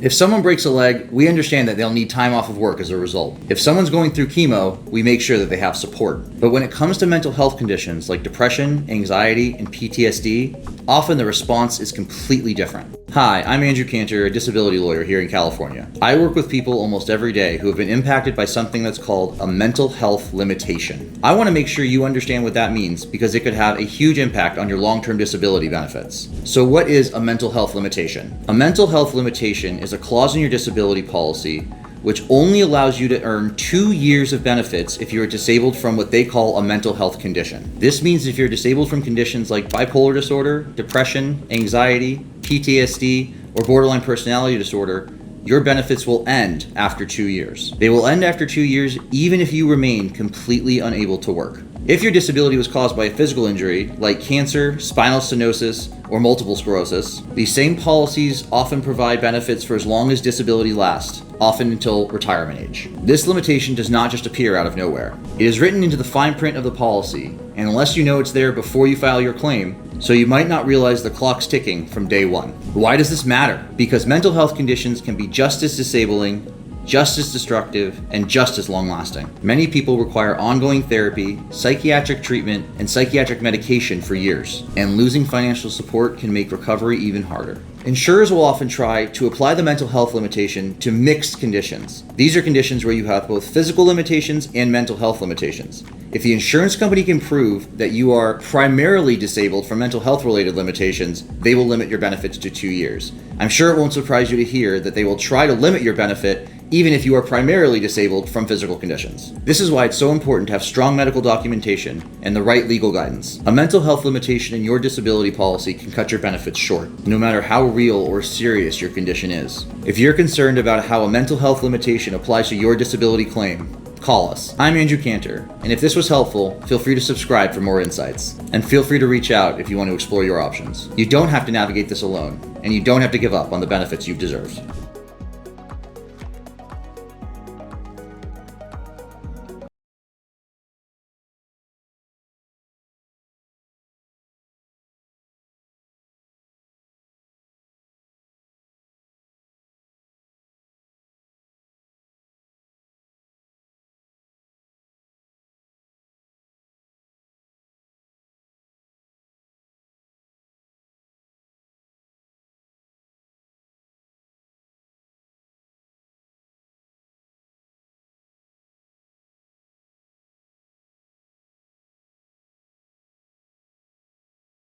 If someone breaks a leg, we understand that they'll need time off of work as a result. If someone's going through chemo, we make sure that they have support. But when it comes to mental health conditions like depression, anxiety, and PTSD, often the response is completely different. Hi, I'm Andrew Kantor, a disability lawyer here in California. I work with people almost every day who have been impacted by something that's called a mental health limitation. I want to make sure you understand what that means because it could have a huge impact on your long-term disability benefits. So what is a mental health limitation? A mental health limitation is a clause in your disability policy which only allows you to earn 2 years of benefits if you are disabled from what they call a mental health condition. This means if you're disabled from conditions like bipolar disorder, depression, anxiety, PTSD, or borderline personality disorder, your benefits will end after 2 years. They will end after 2 years even if you remain completely unable to work. If your disability was caused by a physical injury, like cancer, spinal stenosis, or multiple sclerosis, these same policies often provide benefits for as long as disability lasts, often until retirement age. This limitation does not just appear out of nowhere. It is written into the fine print of the policy, and unless you know it's there before you file your claim, so you might not realize the clock's ticking from day one. Why does this matter? Because mental health conditions can be just as disabling, just as destructive, and just as long-lasting. Many people require ongoing therapy, psychiatric treatment, and psychiatric medication for years, and losing financial support can make recovery even harder. Insurers will often try to apply the mental health limitation to mixed conditions. These are conditions where you have both physical limitations and mental health limitations. If the insurance company can prove that you are primarily disabled from mental health related limitations, they will limit your benefits to 2 years. I'm sure it won't surprise you to hear that they will try to limit your benefit even if you are primarily disabled from physical conditions. This is why it's so important to have strong medical documentation and the right legal guidance. A mental health limitation in your disability policy can cut your benefits short, no matter how real or serious your condition is. If you're concerned about how a mental health limitation applies to your disability claim, call us. I'm Andrew Kantor, and if this was helpful, feel free to subscribe for more insights. And feel free to reach out if you want to explore your options. You don't have to navigate this alone, and you don't have to give up on the benefits you've deserved.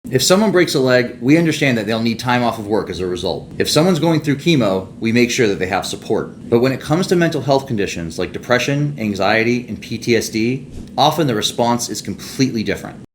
If someone breaks a leg, we understand that they'll need time off of work as a result. If someone's going through chemo, we make sure that they have support. But when it comes to mental health conditions like depression, anxiety, and PTSD, often the response is completely different.